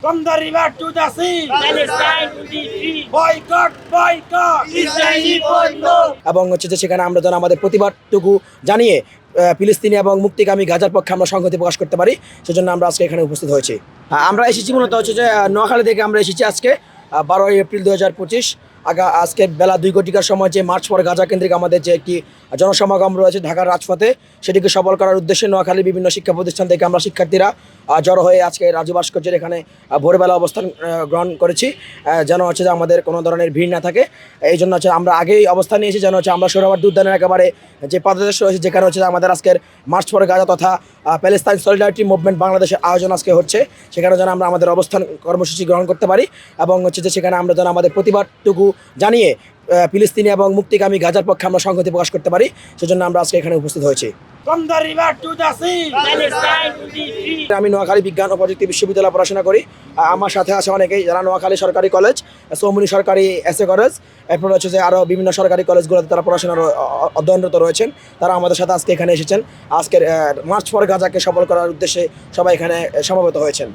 From the river to the sea, Palestine to be free. Boycott, boycott, Israeli boycott. এবং যে সেখানে আমরা যেন আমাদের প্রতিবাদটুকু জানিয়ে ফিলিস্তিনি এবং মুক্তিকামী গাজার পক্ষে আমরা সংহতি প্রকাশ করতে পারি, সেজন্য আমরা আজকে এখানে উপস্থিত হয়েছি। আমরা এসেছি মূলত যে নোয়াখালী থেকে আমরা এসেছি আজকে 12 এপ্রিল 2025 আজকে বেলা 2 ঘটিকার সময় যে মার্চ ফর গাজা কেন্দ্রিক আমাদের যে একটি জনসমাগম রয়েছে ঢাকার রাজপথে, সেটিকে সফল করার উদ্দেশ্যে নোয়াখালী বিভিন্ন শিক্ষা প্রতিষ্ঠান থেকে আমরা শিক্ষার্থীরা জড়ো হয়ে আজকে রাজু ভাস্কর্যের এখানে ভোরবেলা অবস্থান গ্রহণ করেছি, যেন হচ্ছে যে আমাদের কোনো ধরনের ভিড় না থাকে। এই জন্য হচ্ছে আমরা আগেই অবস্থান নিয়েছি, যেন হচ্ছে আমরা সোহরাওয়ার্দী উদ্যানের একেবারে যে পাদদেশ রয়েছে, যেখানে হচ্ছে আমাদের আজকের মার্চ ফর গাজা তথা প্যালেস্তাইন সলিডারিটি মুভমেন্ট বাংলাদেশের আয়োজন আজকে হচ্ছে, সেখানে যেন আমরা আমাদের অবস্থান কর্মসূচি গ্রহণ করতে পারি এবং হচ্ছে যে সেখানে আমরা যেন আমাদের প্রতিবাদটুকু জানিয়ে ফিলিস্তিনি এবং মুক্তিকামী গাজার পক্ষে আমরা সংহতি প্রকাশ করতে পারি, সেজন্য আমরা আজকে এখানে উপস্থিত হয়েছি। From the river to the sea, Palestine to be free. আমি নোয়াখালী বিজ্ঞান ও প্রযুক্তি বিশ্ববিদ্যালয়ে পড়াশোনা করি। আমার সাথে আছে অনেকেই যারা নোয়াখালী সরকারি কলেজ, সৌমনি সরকারি এসএ কলেজ, এরপর হচ্ছে যে আরও বিভিন্ন সরকারি কলেজগুলোতে তারা পড়াশোনার অধ্যয়নরত রয়েছেন। তারা আমাদের সাথে আজকে এখানে এসেছেন। আজকের মার্চ ফর গাজাকে সফল করার উদ্দেশ্যে সবাই এখানে সমবেত হয়েছেন।